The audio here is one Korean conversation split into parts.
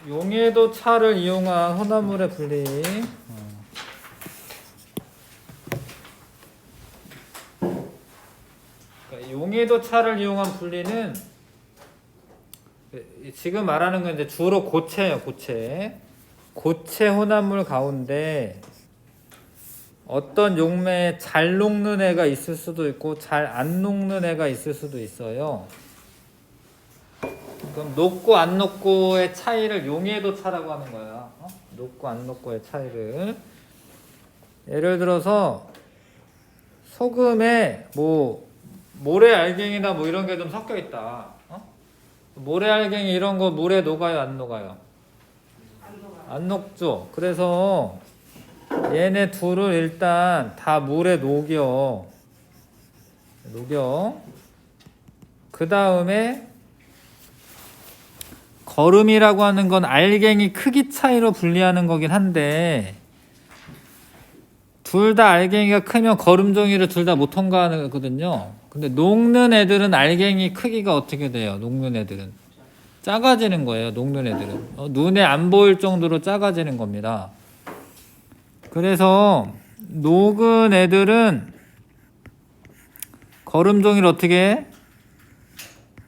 용해도 차를 이용한 혼합물의 분리. 그러니까 용해도 차를 이용한 분리는 지금 말하는 건 이제 주로 고체예요, 고체. 고체 혼합물 가운데 어떤 용매에 잘 녹는 애가 있을 수도 있고 잘 안 녹는 애가 있을 수도 있어요. 그럼 녹고 안 녹고의 차이를 용해도 차라고 하는 거야. 녹고 안 녹고의 차이를. 예를 들어서 소금에 뭐 모래알갱이나 뭐 이런 게 좀 섞여 있다. 모래알갱이 이런 거 물에 녹아요, 안 녹아요? 안 녹죠. 그래서 얘네 둘을 일단 다 물에 녹여. 그 다음에 거름이라고 하는 건 알갱이 크기 차이로 분리하는 거긴 한데 둘 다 알갱이가 크면 거름종이를 둘 다 못 통과하거든요. 근데 녹는 애들은 알갱이 크기가 어떻게 돼요? 녹는 애들은 작아지는 거예요. 녹는 애들은 눈에 안 보일 정도로 작아지는 겁니다. 그래서 녹은 애들은 거름종이를 어떻게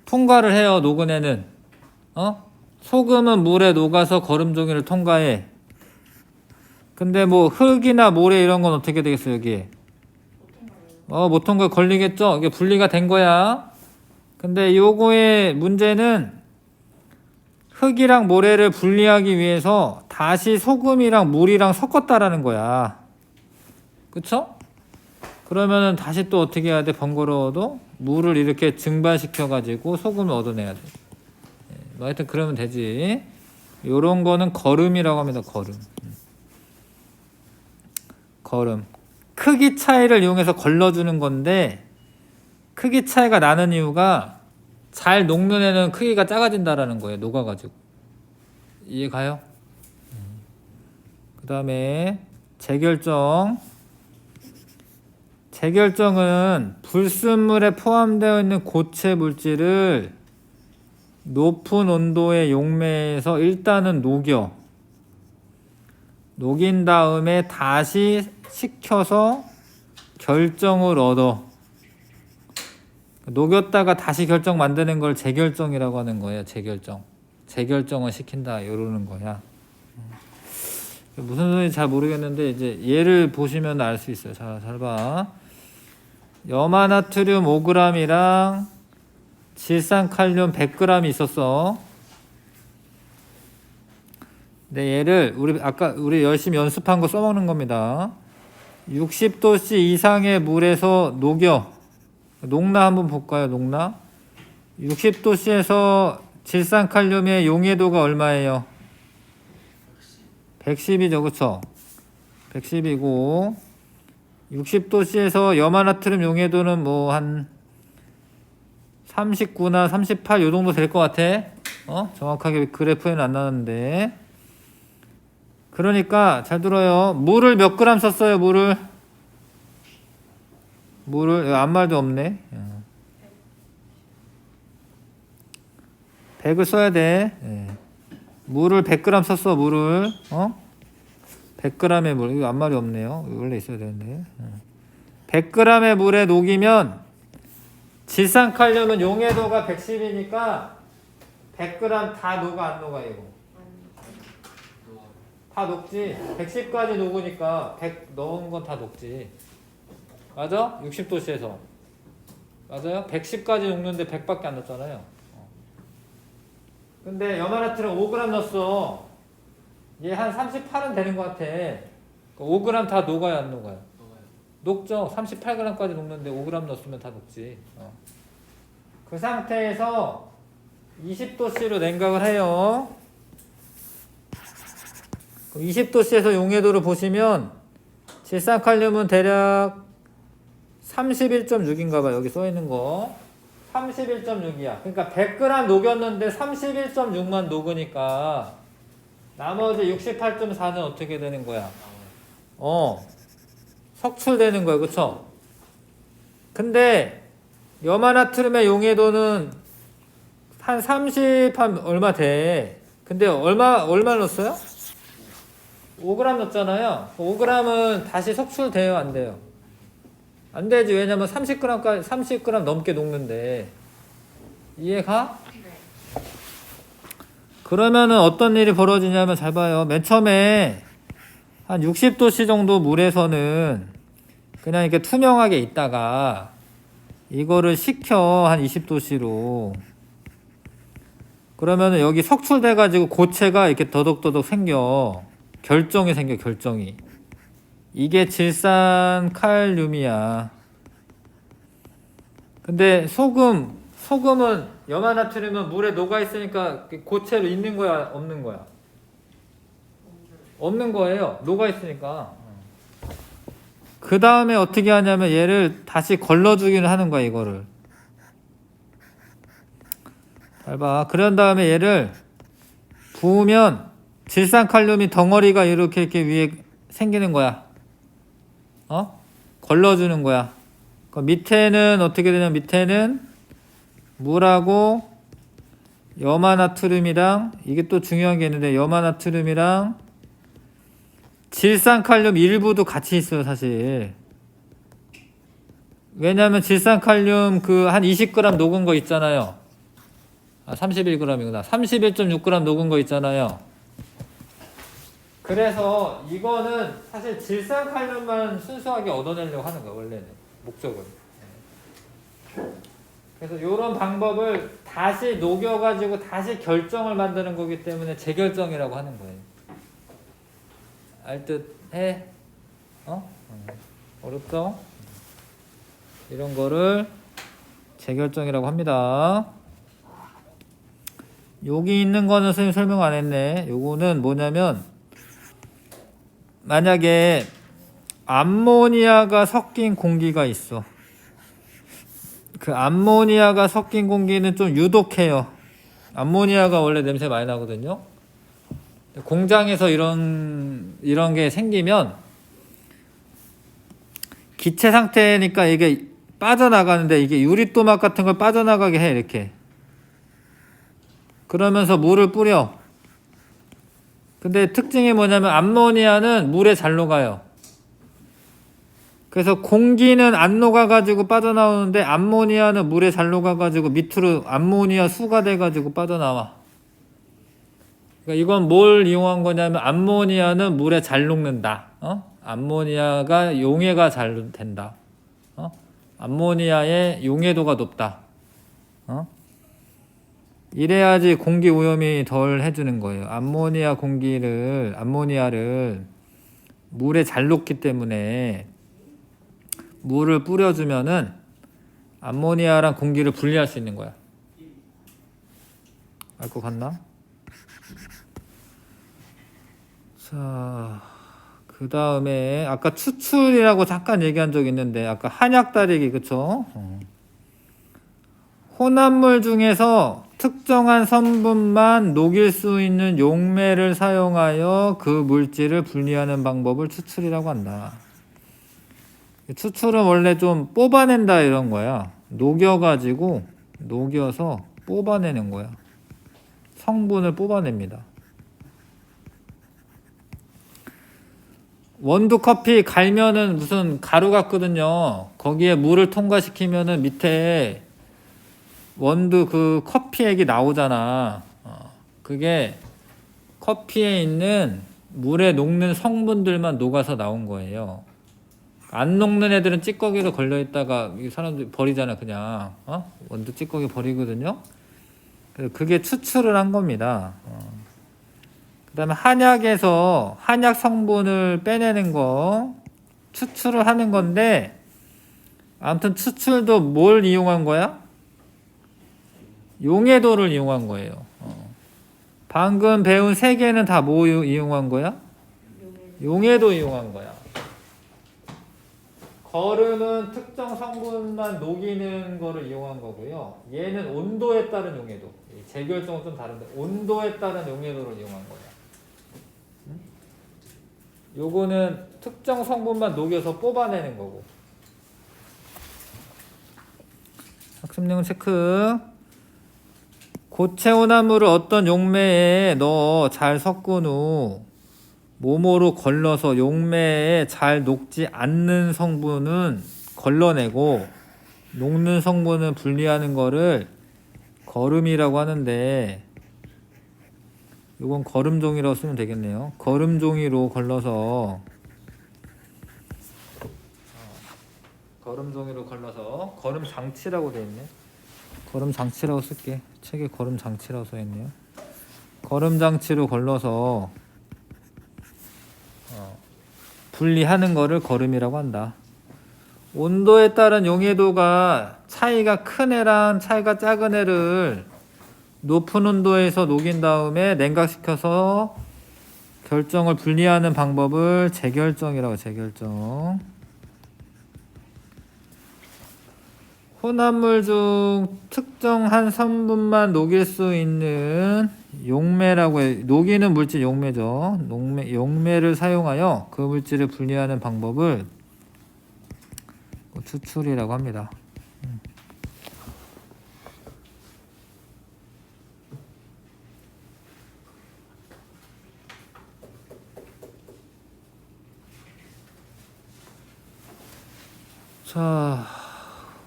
통과를 해요? 녹은 애는 소금은 물에 녹아서 거름종이를 통과해. 근데 뭐 흙이나 모래 이런 건 어떻게 되겠어요? 여기에 못 통과 걸리겠죠? 이게 분리가 된 거야. 근데 요거의 문제는 흙이랑 모래를 분리하기 위해서 다시 소금이랑 물이랑 섞었다라는 거야. 그쵸? 그러면은 다시 또 어떻게 해야 돼? 번거로워도 물을 이렇게 증발시켜 가지고 소금을 얻어내야 돼. 뭐 하여튼 그러면 되지. 요런 거는 거름이라고 합니다. 거름. 크기 차이를 이용해서 걸러주는 건데 크기 차이가 나는 이유가 잘 녹는 애는 크기가 작아진다라는 거예요. 녹아가지고. 이해 가요? 그 다음에 재결정. 재결정은 불순물에 포함되어 있는 고체 물질을 높은 온도의 용매에서 일단은 녹인 다음에 다시 식혀서 결정을 얻어. 녹였다가 다시 결정 만드는 걸 재결정이라고 하는 거예요. 재결정을 시킨다 이러는 거야. 무슨 소리인지 잘 모르겠는데 이제 얘를 보시면 알 수 있어요. 잘 봐. 염화나트륨 5g이랑 질산칼륨 100g이 있었어. 근데 얘를 우리 열심히 연습한 거 써먹는 겁니다. 60도씨 이상의 물에서 녹나 한번 볼까요? 녹나 60도씨에서 질산칼륨의 용해도가 얼마예요? 110이죠. 그쵸? 110이고 60도씨에서 염화나트륨 용해도는 뭐 한 39나 38 요 정도 될 것 같아. 정확하게 그래프에는 안 나왔는데. 그러니까 잘 들어요. 물을 몇 그램 썼어요? 물을 아무 말도 없네. 100을 써야 돼. 물을 100g 썼어. 100g의 물. 이거 아무 말이 없네요. 원래 있어야 되는데. 100g의 물에 녹이면 질산칼륨은 용해도가 110이니까 100g 다 녹아 안 녹아 이거? 다 녹지. 110까지 녹으니까 100 넣은 건 다 녹지. 맞아? 60도씨에서. 맞아요? 110까지 녹는데 100밖에 안 넣었잖아요. 근데 염화나트륨 5g 넣었어. 얘 한 38은 되는 것 같아. 5g 다 녹아요, 안 녹아요? 녹죠. 38g까지 녹는데 5g 넣었으면 다 녹지. 그 상태에서 20도씨로 냉각을 해요. 20도씨에서 용해도를 보시면 질산칼륨은 대략 31.6인가 봐. 여기 써 있는 거. 31.6이야. 그러니까 100g 녹였는데 31.6만 녹으니까 나머지 68.4는 어떻게 되는 거야? 석출되는 거야. 그쵸? 근데 염화나트륨의 용해도는 한 30 얼마 돼. 근데 얼마 넣었어요? 5g 넣었잖아요. 5g은 다시 석출돼요, 안 돼요? 안 되지. 왜냐면 30g 넘게 녹는데. 이해가? 네. 그러면은 어떤 일이 벌어지냐면 잘 봐요. 맨 처음에 한 60도씨 정도 물에서는 그냥 이렇게 투명하게 있다가 이거를 식혀 한 20도씨로. 그러면은 여기 석출돼 가지고 고체가 이렇게 더덕더덕 생겨. 결정이 생겨, 결정이. 이게 질산칼륨이야. 근데 소금은 염화나트륨은 물에 녹아 있으니까 고체로 있는 거야, 없는 거야? 없는 거예요. 녹아 있으니까. 그 다음에 어떻게 하냐면 얘를 다시 걸러주기는 하는 거야, 이거를. 잘 봐. 그런 다음에 얘를 부으면 질산칼륨이 덩어리가 이렇게 위에 생기는 거야. 걸러주는 거야. 그 밑에는 어떻게 되냐면 밑에는 물하고 염화나트륨이랑 이게 또 중요한 게 있는데 염화나트륨이랑 질산칼륨 일부도 같이 있어요, 사실. 왜냐면 질산칼륨 그 한 20g 녹은 거 있잖아요. 31g이구나. 31.6g 녹은 거 있잖아요. 그래서 이거는 사실 질산칼륨만 순수하게 얻어내려고 하는 거야, 원래는. 목적은. 그래서 이런 방법을 다시 녹여가지고 다시 결정을 만드는 거기 때문에 재결정이라고 하는 거예요. 알듯 해? 어렵죠? 이런 거를 재결정이라고 합니다. 여기 있는 거는 선생님 설명 안 했네. 요거는 뭐냐면 만약에 암모니아가 섞인 공기가 있어. 그 암모니아가 섞인 공기는 좀 유독해요. 암모니아가 원래 냄새 많이 나거든요. 공장에서 이런 게 생기면 기체 상태니까 이게 빠져나가는데 이게 유리토막 같은 걸 빠져나가게 해, 이렇게. 그러면서 물을 뿌려. 근데 특징이 뭐냐면 암모니아는 물에 잘 녹아요. 그래서 공기는 안 녹아가지고 빠져나오는데 암모니아는 물에 잘 녹아가지고 밑으로 암모니아 수가 돼가지고 빠져나와. 그러니까 이건 뭘 이용한 거냐면 암모니아는 물에 잘 녹는다. 암모니아가 용해가 잘 된다. 암모니아의 용해도가 높다. 이래야지 공기 오염이 덜 해주는 거예요. 암모니아를 물에 잘 녹기 때문에 물을 뿌려주면은 암모니아랑 공기를 분리할 수 있는 거야. 알 것 같나? 자, 그 다음에 아까 추출이라고 잠깐 얘기한 적 있는데 아까 한약 다리기, 그쵸? 혼합물 중에서 특정한 성분만 녹일 수 있는 용매를 사용하여 그 물질을 분리하는 방법을 추출이라고 한다. 추출은 원래 좀 뽑아낸다 이런 거야. 녹여서 뽑아내는 거야. 성분을 뽑아냅니다. 원두 커피 갈면은 무슨 가루 같거든요. 거기에 물을 통과시키면은 밑에 원두 그 커피액이 나오잖아. 그게 커피에 있는 물에 녹는 성분들만 녹아서 나온 거예요. 안 녹는 애들은 찌꺼기로 걸려 있다가 이 사람들이 버리잖아, 그냥. 원두 찌꺼기 버리거든요. 그래서 그게 추출을 한 겁니다. 그 다음에 한약에서 한약 성분을 빼내는 거 추출을 하는 건데, 아무튼 추출도 뭘 이용한 거야? 용해도를 이용한 거예요. 방금 배운 세 개는 다 뭐 이용한 거야? 용해도 이용한 거야. 거름은 특정 성분만 녹이는 거를 이용한 거고요. 얘는 온도에 따른 용해도. 재결정은 좀 다른데 온도에 따른 용해도를 이용한 거야. 요거는 특정 성분만 녹여서 뽑아내는 거고. 학습 내용 체크. 고체 혼합물을 어떤 용매에 넣어 잘 섞은 후 모모로 걸러서 용매에 잘 녹지 않는 성분은 걸러내고 녹는 성분을 분리하는 거를 거름이라고 하는데, 이건 거름종이라고 쓰면 되겠네요. 거름종이로 걸러서 거름 장치라고 되어 있네. 거름 장치라고 쓸게. 책에 거름 장치라고 써 있네요. 거름 장치로 걸러서 분리하는 거를 거름이라고 한다. 온도에 따른 용해도가 차이가 큰 애랑 차이가 작은 애를 높은 온도에서 녹인 다음에 냉각시켜서 결정을 분리하는 방법을 재결정이라고. 재결정. 혼합물 중 특정한 성분만 녹일 수 있는 용매라고 해. 녹이는 물질 용매죠. 용매를 사용하여 그 물질을 분리하는 방법을 추출이라고 합니다. 자,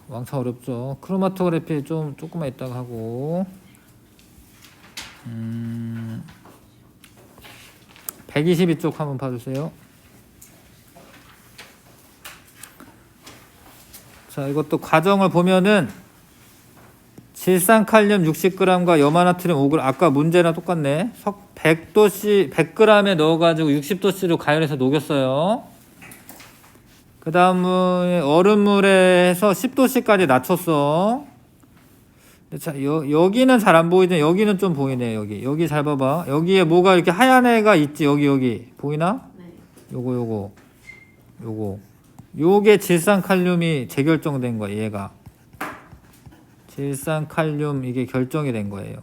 왕창 어렵죠. 크로마토그래피 조금만 있다가 하고 122쪽 한번 봐주세요. 자, 이것도 과정을 보면은 질산칼륨 60g과 염화나트륨 5g, 아까 문제랑 똑같네. 100도씨 100g에 넣어가지고 60도씨로 가열해서 녹였어요. 그 다음에 얼음물에 해서 10도씨까지 낮췄어. 자, 여기는 잘 안 보이죠? 여기는 좀 보이네. 여기 잘 봐봐. 여기에 뭐가 이렇게 하얀 애가 있지? 여기 보이나? 네. 요게 질산칼륨이 재결정된 거야. 얘가 질산칼륨, 이게 결정이 된 거예요.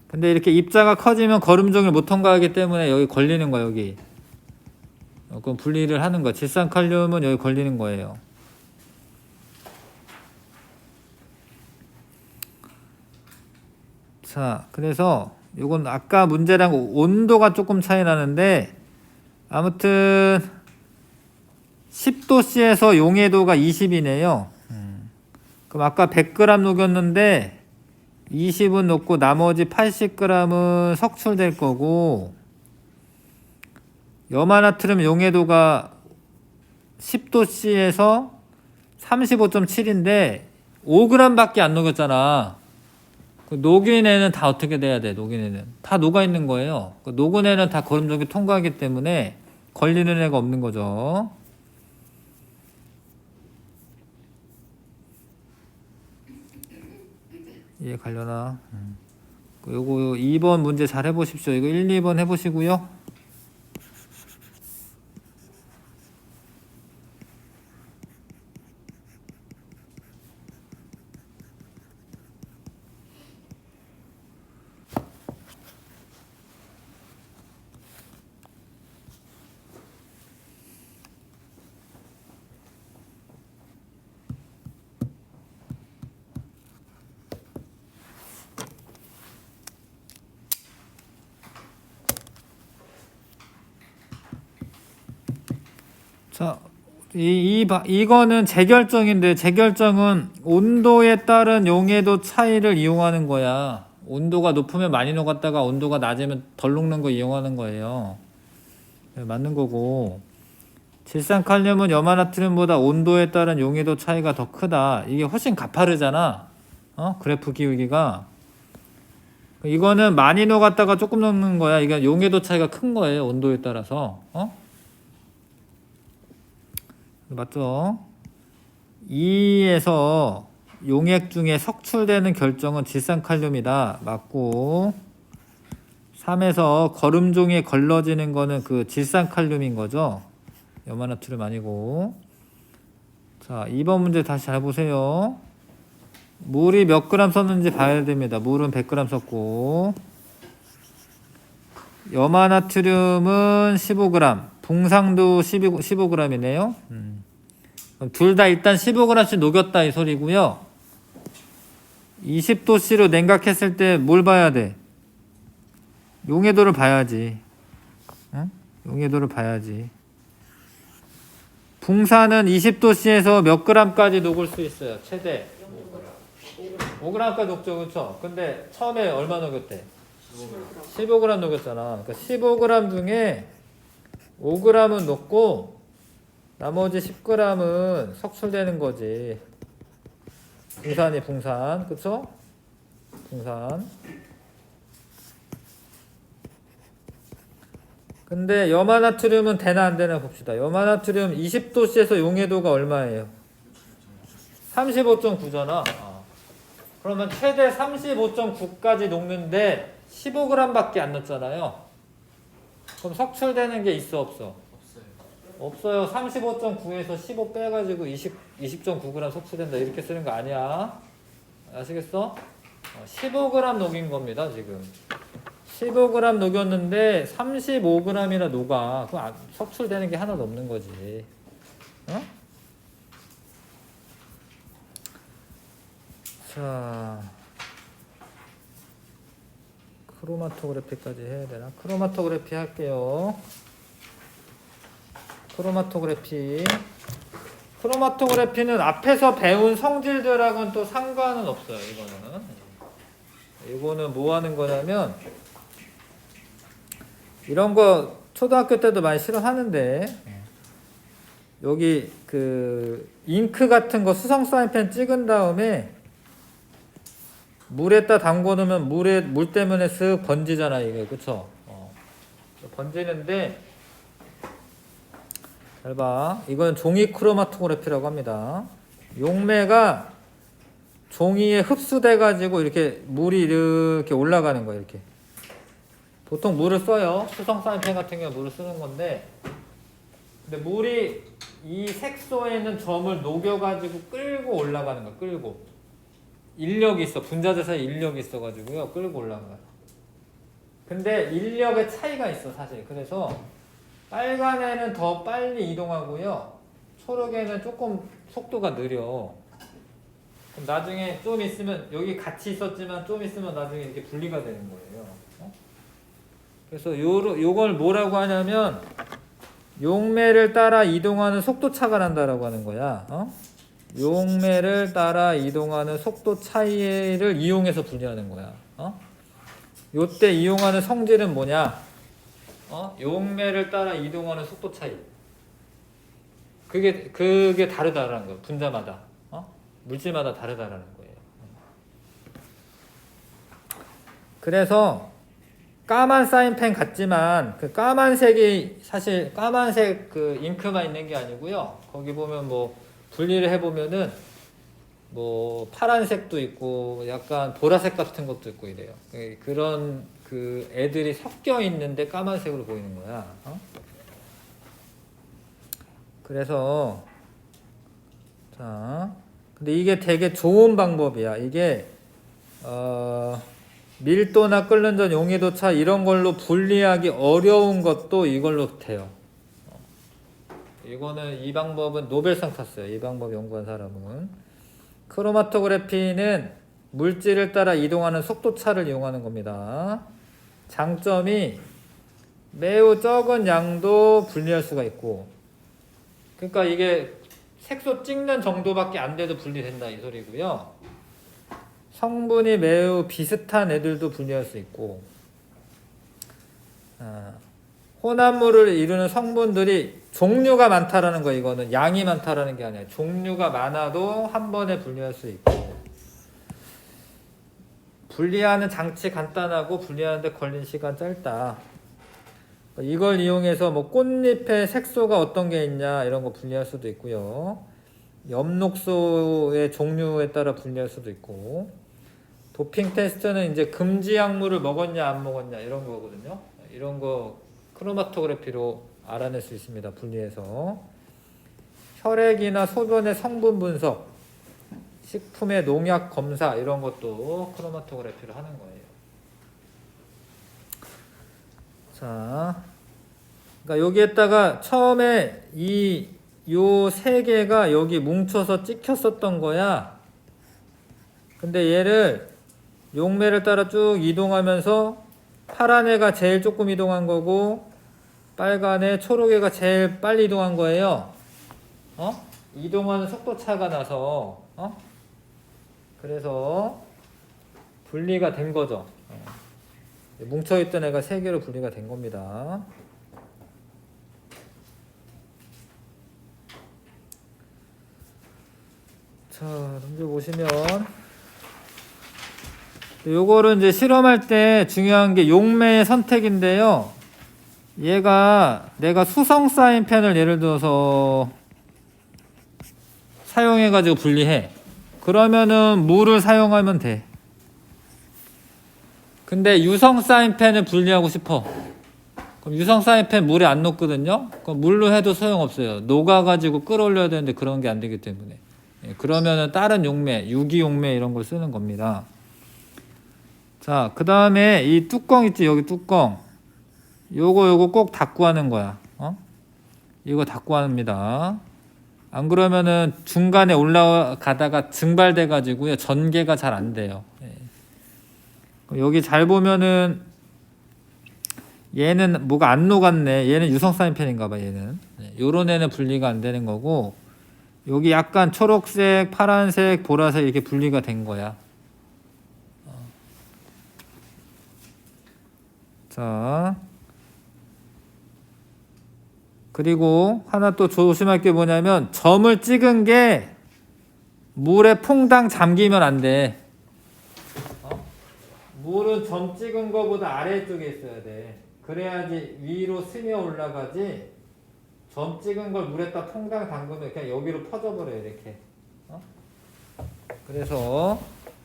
근데 이렇게 입자가 커지면 거름종을 못 통과하기 때문에 여기 걸리는 거야. 여기 그럼 분리를 하는 거야. 질산칼륨은 여기 걸리는 거예요. 자, 그래서 요건 아까 문제랑 온도가 조금 차이 나는데, 아무튼 10도씨에서 용해도가 20이네요. 그럼 아까 100g 녹였는데 20은 녹고 나머지 80g은 석출될 거고, 염화나트륨 용해도가 10도씨에서 35.7인데 5g 밖에 안 녹였잖아. 녹인 애는 다 어떻게 돼야 돼? 녹인 애는 다 녹아 있는 거예요. 녹은 애는 다 거름종이 통과하기 때문에 걸리는 애가 없는 거죠. 이해 가려나? 요거 2번 문제 잘 해보십시오. 이거 1, 2번 해보시고요. 자, 이거는 재결정인데, 재결정은 온도에 따른 용해도 차이를 이용하는 거야. 온도가 높으면 많이 녹았다가 온도가 낮으면 덜 녹는 거 이용하는 거예요. 네, 맞는 거고, 질산칼륨은 염화나트륨보다 온도에 따른 용해도 차이가 더 크다. 이게 훨씬 가파르잖아. 그래프 기울기가. 이거는 많이 녹았다가 조금 녹는 거야. 이게 용해도 차이가 큰 거예요. 온도에 따라서. 맞죠? 2에서 용액 중에 석출되는 결정은 질산칼륨이다. 맞고, 3에서 거름종에 걸러지는 거는 그 질산칼륨인 거죠. 염화나트륨 아니고. 자, 2번 문제 다시 잘 보세요. 물이 몇 그램 썼는지 봐야 됩니다. 물은 100g 썼고, 염화나트륨은 15g, 붕상도 15g이네요. 둘 다 일단 15g씩 녹였다 이 소리고요. 20도씨로 냉각했을 때 뭘 봐야 돼? 용해도를 봐야지. 응? 용해도를 봐야지. 붕산은 20도씨에서 몇 g까지 녹을 수 있어요? 최대 5g까지 녹죠, 그렇죠? 근데 처음에 얼마 녹였대? 15g 녹였잖아. 그러니까 15g 중에 5g은 녹고 나머지 10g은 석출되는 거지. 붕산, 그쵸? 붕산. 근데 염화나트륨은 되나 안 되나 봅시다. 염화나트륨 20도씨에서 용해도가 얼마예요? 35.9잖아. 그러면 최대 35.9까지 녹는데 15g밖에 안 넣었잖아요. 그럼 석출되는 게 있어 없어? 없어요. 35.9에서 15 빼가지고 20.9g 석출된다 이렇게 쓰는 거 아니야. 아시겠어? 15g 녹인 겁니다 지금. 15g 녹였는데 35g이나 녹아. 그럼 석출되는 게 하나도 없는 거지. 어? 자, 크로마토그래피까지 해야 되나? 크로마토그래피 할게요. 크로마토그래피는 앞에서 배운 성질들하고는 또 상관은 없어요. 이거는 뭐 하는 거냐면 이런 거 초등학교 때도 많이 실험하는데 여기 그 잉크 같은 거 수성 사인펜 찍은 다음에 물에다 담궈 놓으면 물 때문에 쓱 번지잖아 이게. 그쵸? 번지는데 잘 봐. 이건 종이 크로마토그래피라고 합니다. 용매가 종이에 흡수돼 가지고 이렇게 물이 이렇게 올라가는 거예요. 이렇게. 보통 물을 써요. 수성 사인펜 같은 경우 물을 쓰는 건데, 근데 물이 이 색소에 있는 점을 녹여 가지고 끌고 올라가는 거야. 끌고. 인력이 있어. 분자대사에 인력이 있어 가지고요. 끌고 올라가는 거야. 근데 인력의 차이가 있어, 사실. 그래서 빨간에는 더 빨리 이동하고요. 초록에는 조금 속도가 느려. 그럼 나중에 좀 있으면 여기 같이 있었지만 좀 있으면 나중에 이렇게 분리가 되는 거예요. 그래서 요걸 뭐라고 하냐면 용매를 따라 이동하는 속도 차가 난다라고 하는 거야. 용매를 따라 이동하는 속도 차이를 이용해서 분리하는 거야. 요때 이용하는 성질은 뭐냐? 용매를 따라 이동하는 속도 차이. 그게 다르다라는 거예요. 분자마다. 물질마다 다르다라는 거예요. 그래서 까만 사인펜 같지만 그 까만색이 사실 까만색 그 잉크만 있는 게 아니고요. 거기 보면 뭐 분리를 해보면은 뭐 파란색도 있고 약간 보라색 같은 것도 있고 이래요. 그런 그 애들이 섞여 있는데 까만색으로 보이는 거야. 그래서 자, 근데 이게 되게 좋은 방법이야. 이게 밀도나 끓는 전 용해도 차 이런 걸로 분리하기 어려운 것도 이걸로 돼요. 이거는 이 방법은 노벨상 탔어요. 이 방법 연구한 사람은. 크로마토그래피는 물질을 따라 이동하는 속도차를 이용하는 겁니다. 장점이 매우 적은 양도 분리할 수가 있고, 그러니까 이게 색소 찍는 정도밖에 안 돼도 분리된다 이 소리고요. 성분이 매우 비슷한 애들도 분리할 수 있고, 혼합물을 이루는 성분들이 종류가 많다라는 거. 이거는 양이 많다라는 게 아니에요. 종류가 많아도 한 번에 분리할 수 있고, 분리하는 장치 간단하고 분리하는데 걸린 시간 짧다. 이걸 이용해서 뭐 꽃잎에 색소가 어떤 게 있냐 이런 거 분리할 수도 있고요. 엽록소의 종류에 따라 분리할 수도 있고, 도핑 테스트는 이제 금지 약물을 먹었냐 안 먹었냐 이런 거거든요. 이런 거 크로마토그래피로 알아낼 수 있습니다. 분리해서. 혈액이나 소변의 성분 분석, 식품의 농약 검사 이런 것도 크로마토그래피로 하는 거예요. 자, 그러니까 여기에다가 처음에 요 세 개가 여기 뭉쳐서 찍혔었던 거야. 근데 얘를 용매를 따라 쭉 이동하면서 파란 애가 제일 조금 이동한 거고 빨간 애, 초록 애가 제일 빨리 이동한 거예요. 이동하는 속도 차가 나서 그래서 분리가 된 거죠. 뭉쳐있던 애가 세 개로 분리가 된 겁니다. 자, 문제 보시면 요거를 이제 실험할 때 중요한 게 용매의 선택인데요. 얘가 내가 수성 사인펜을 예를 들어서 사용해 가지고 분리해. 그러면은 물을 사용하면 돼. 근데 유성 사인펜을 분리하고 싶어. 그럼 유성 사인펜 물에 안 녹거든요. 그럼 물로 해도 소용없어요. 녹아가지고 끌어올려야 되는데 그런 게 안 되기 때문에. 그러면은 다른 용매, 유기용매 이런 걸 쓰는 겁니다. 자, 그 다음에 이 뚜껑 있지, 여기 뚜껑. 요거 꼭 닫고 하는 거야. 이거 닫고 합니다. 안 그러면은 중간에 올라가다가 증발돼 가지고요, 전개가 잘 안 돼요. 여기 잘 보면은 얘는 뭐가 안 녹았네. 얘는 유성 사인펜인가 봐, 얘는. 요런 애는 분리가 안 되는 거고, 여기 약간 초록색, 파란색, 보라색 이렇게 분리가 된 거야. 자, 그리고 하나 또 조심할 게 뭐냐면 점을 찍은 게 물에 퐁당 잠기면 안 돼. 물은 점 찍은 거보다 아래쪽에 있어야 돼. 그래야지 위로 스며 올라가지. 점 찍은 걸 물에다 퐁당 담그면 그냥 여기로 퍼져버려요, 이렇게. 그래서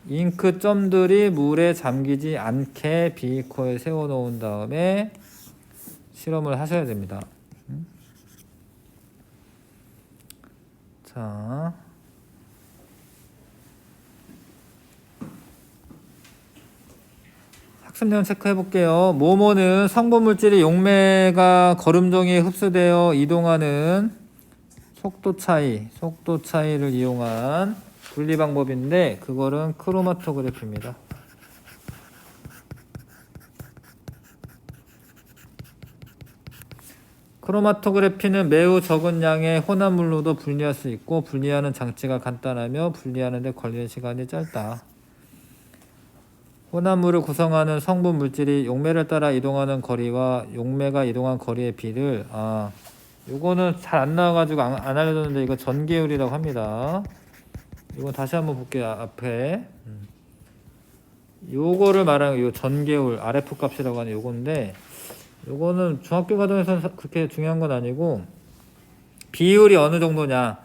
잉크 점들이 물에 잠기지 않게 비커에 세워 놓은 다음에 실험을 하셔야 됩니다. 자, 학습 내용 체크해 볼게요. 모모는 성분 물질이 용매가 거름종이에 흡수되어 이동하는 속도 차이를 이용한 분리 방법인데 그거는 크로마토그래피입니다. 크로마토그래피는 매우 적은 양의 혼합물로도 분리할 수 있고 분리하는 장치가 간단하며 분리하는 데 걸리는 시간이 짧다. 혼합물을 구성하는 성분 물질이 용매를 따라 이동하는 거리와 용매가 이동한 거리의 비를 요거는 잘 안 나와가지고 안 알려줬는데 이거 전개율이라고 합니다. 이거 다시 한번 볼게요. 앞에 요거를 말하는 요 전개율 RF 값이라고 하는 요건데 요거는 중학교 과정에서는 그렇게 중요한 건 아니고 비율이 어느 정도냐.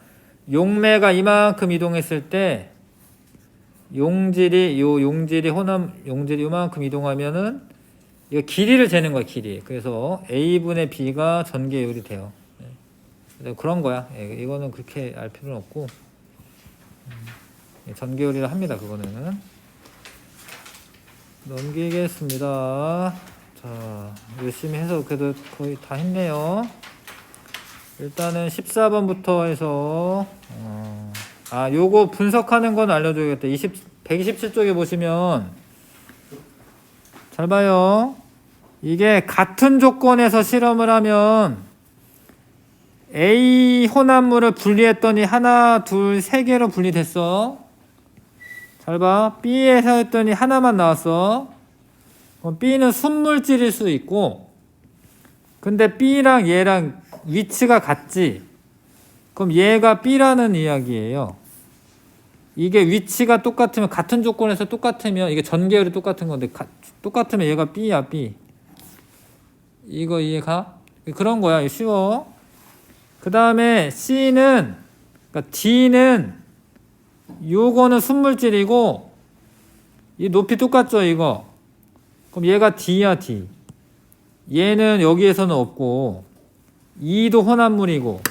용매가 이만큼 이동했을 때 용질이 혼합 용질이 이만큼 이동하면은 이거 길이를 재는 거야, 길이. 그래서 A분의 B가 전개율이 돼요. 그런 거야. 이거는 그렇게 알 필요는 없고 전개율이라 합니다. 그거는 넘기겠습니다. 자, 열심히 해서 그래도 거의 다 했네요. 일단은 14번부터 해서 요거 분석하는 건 알려줘야겠다. 127쪽에 보시면 잘 봐요. 이게 같은 조건에서 실험을 하면 A 혼합물을 분리했더니 하나, 둘, 세 개로 분리됐어. 잘 봐. B에서 했더니 하나만 나왔어. 그럼 B는 순물질일 수 있고, 근데 B랑 얘랑 위치가 같지. 그럼 얘가 B라는 이야기예요. 이게 위치가 똑같으면, 같은 조건에서 똑같으면, 이게 전개율이 똑같은 건데, 똑같으면 얘가 B야, B. 이거 이해가? 그런 거야. 쉬워. 그 다음에 C는, 그러니까 D는, 요거는 순물질이고, 이 높이 똑같죠, 이거. 그럼 얘가 D야, D. 얘는 여기에서는 없고, E도 혼합물이고,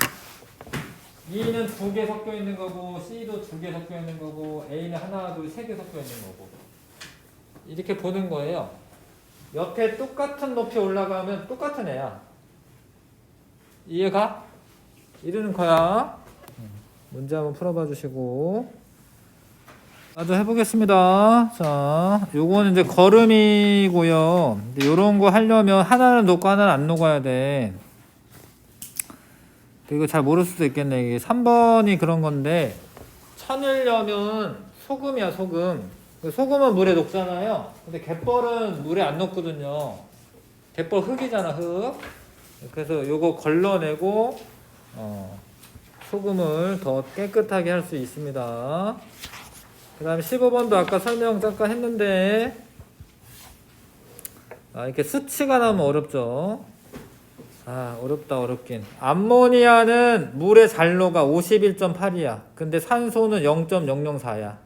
E는 2개 섞여 있는 거고, C도 2개 섞여 있는 거고, A는 하나, 둘, 3개 섞여 있는 거고. 이렇게 보는 거예요. 옆에 똑같은 높이 올라가면 똑같은 애야. 이해가? 이러는 거야. 문제 한번 풀어봐 주시고. 나도 해보겠습니다. 자, 요거는 이제 거름이고요. 근데 요런 거 하려면 하나는 녹고 하나는 안 녹아야 돼. 이거 잘 모를 수도 있겠네. 이게 3번이 그런 건데, 천일염은 소금이야, 소금. 소금은 물에 녹잖아요. 근데 갯벌은 물에 안 녹거든요. 갯벌 흙이잖아, 흙. 그래서 요거 걸러내고, 소금을 더 깨끗하게 할 수 있습니다. 그 다음에 15번도 아까 설명 잠깐 했는데, 이렇게 수치가 나오면 어렵죠. 어렵다, 어렵긴. 암모니아는 물의 잔로가 51.8이야. 근데 산소는 0.004야.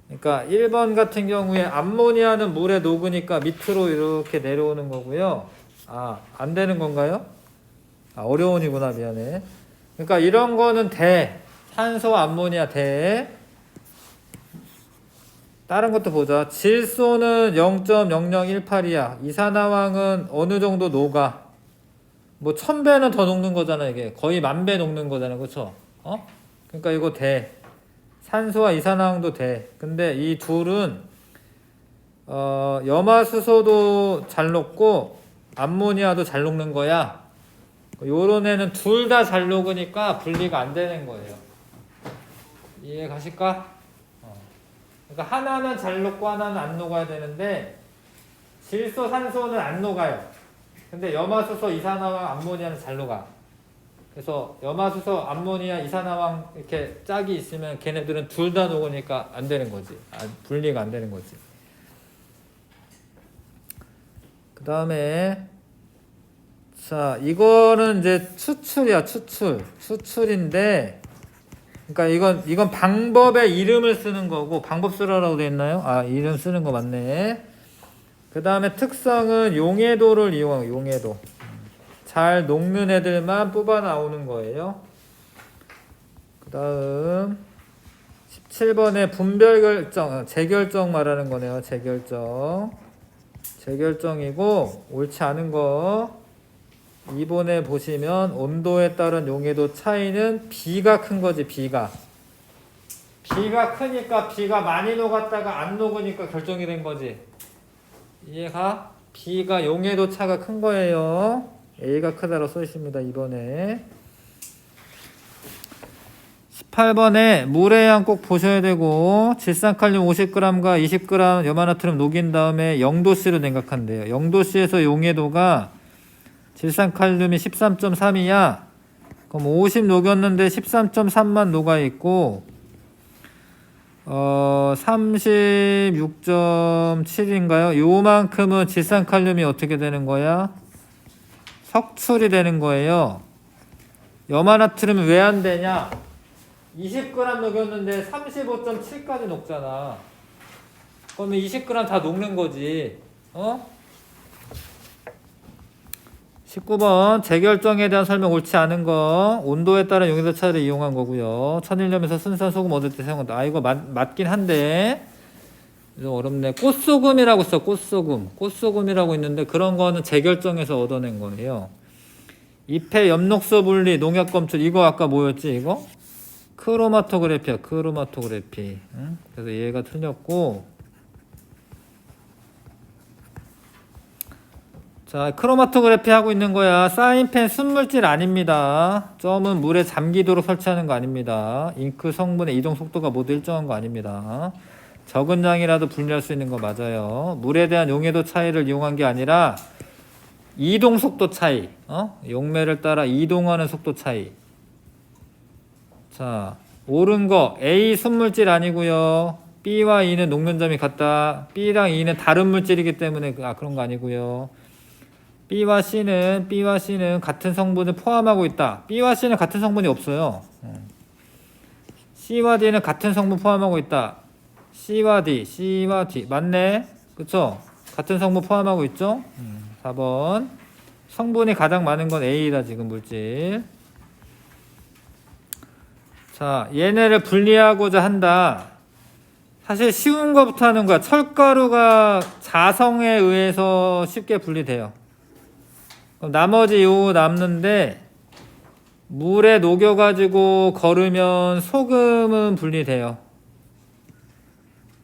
그러니까 1번 같은 경우에 암모니아는 물에 녹으니까 밑으로 이렇게 내려오는 거고요. 안 되는 건가요? 어려운이구나, 미안해. 그러니까 이런 거는 대. 산소 암모니아 대. 다른 것도 보자. 질소는 0.0018이야. 이산화황은 어느 정도 녹아. 뭐 1000배는 더 녹는 거잖아. 이게 거의 10,000배 녹는 거잖아. 그쵸? 그러니까 이거 대. 산소와 이산화황도 대. 근데 이 둘은 염화수소도 잘 녹고 암모니아도 잘 녹는 거야. 요런 애는 둘 다 잘 녹으니까 분리가 안 되는 거예요. 이해 가실까? 그러니까 하나는 잘 녹고 하나는 안 녹아야 되는데 질소, 산소는 안 녹아요. 근데 염화수소, 이산화황, 암모니아는 잘 녹아. 그래서 염화수소, 암모니아, 이산화황 이렇게 짝이 있으면 걔네들은 둘 다 녹으니까 안 되는 거지. 분리가 안 되는 거지. 그 다음에 자, 이거는 이제 추출이야, 추출. 추출인데 그러니까 이건 방법의 이름을 쓰는 거고, 방법 쓰라고 되어 있나요? 이름 쓰는 거 맞네. 그 다음에 특성은 용해도를 이용하고, 용해도. 잘 녹는 애들만 뽑아 나오는 거예요. 그 다음 17번에 분별결정, 재결정 말하는 거네요. 재결정. 재결정이고, 옳지 않은 거 2번에 보시면 온도에 따른 용해도 차이는 B가 큰 거지. B가 크니까 B가 많이 녹았다가 안 녹으니까 결정이 된 거지. 이해가? B가 용해도 차가 큰 거예요. A가 크다로 써 있습니다. 2번에 18번에 물의 양 꼭 보셔야 되고, 질산칼륨 50g과 20g 염화나트륨 녹인 다음에 0도씨로 냉각한대요. 0도씨에서 용해도가 질산칼륨이 13.3이야. 그럼 50 녹였는데 13.3만 녹아있고 36.7인가요? 요만큼은 질산칼륨이 어떻게 되는 거야? 석출이 되는 거예요. 염화나트륨은 왜 안 되냐? 20g 녹였는데 35.7까지 녹잖아. 그러면 20g 다 녹는 거지. 19번 재결정에 대한 설명 옳지 않은 거, 온도에 따른 용해도 차이를 이용한 거고요. 천일염에서 순수한 소금 얻을 때 사용한다. 이거 맞긴 한데 좀 어렵네. 꽃소금이라고 써. 꽃소금이라고 있는데 그런 거는 재결정에서 얻어낸 거예요. 잎의 엽록소 분리, 농약 검출. 이거 아까 뭐였지? 이거 크로마토그래피야. 크로마토그래피. 그래서 얘가 틀렸고, 자, 크로마토그래피 하고 있는 거야. 사인펜 순물질 아닙니다. 점은 물에 잠기도록 설치하는 거 아닙니다. 잉크 성분의 이동 속도가 모두 일정한 거 아닙니다. 적은 양이라도 분리할 수 있는 거 맞아요. 물에 대한 용해도 차이를 이용한 게 아니라 이동 속도 차이. 용매를 따라 이동하는 속도 차이. 자, 옳은 거 A 순물질 아니고요. B와 E는 녹는 점이 같다. B랑 E는 다른 물질이기 때문에 그런 거 아니고요. B와 C는 같은 성분을 포함하고 있다. B와 C는 같은 성분이 없어요. C와 D는 같은 성분 포함하고 있다. C와 D 맞네. 그쵸? 같은 성분 포함하고 있죠? 4번 성분이 가장 많은 건 A다. 지금 물질. 자, 얘네를 분리하고자 한다. 사실 쉬운 거부터 하는 거야. 철가루가 자성에 의해서 쉽게 분리돼요. 그럼 나머지 요 남는데 물에 녹여가지고 거르면 소금은 분리돼요.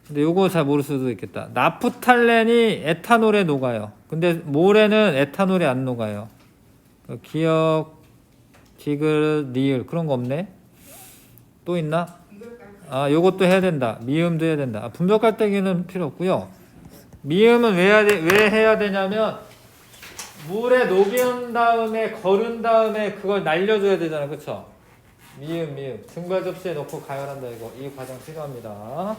근데 요거 잘 모를 수도 있겠다. 나프탈렌이 에탄올에 녹아요. 근데 모래는 에탄올에 안 녹아요. 기억, 디귿, 리을 그런 거 없네. 또 있나? 아, 요것도 해야 된다. 미음도 해야 된다. 아, 분별 깔때기는 필요 없고요. 미음은 왜 해야 되냐면 물에 녹인 다음에 거른 다음에 그걸 날려줘야 되잖아, 그쵸? 미음 증발 접시에 넣고 가열한다. 이 과정 필요합니다.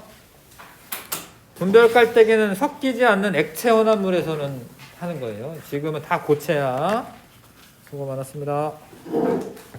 분별 깔때기는 섞이지 않는 액체 혼합물에서는 하는 거예요. 지금은 다 고체야. 수고 많았습니다.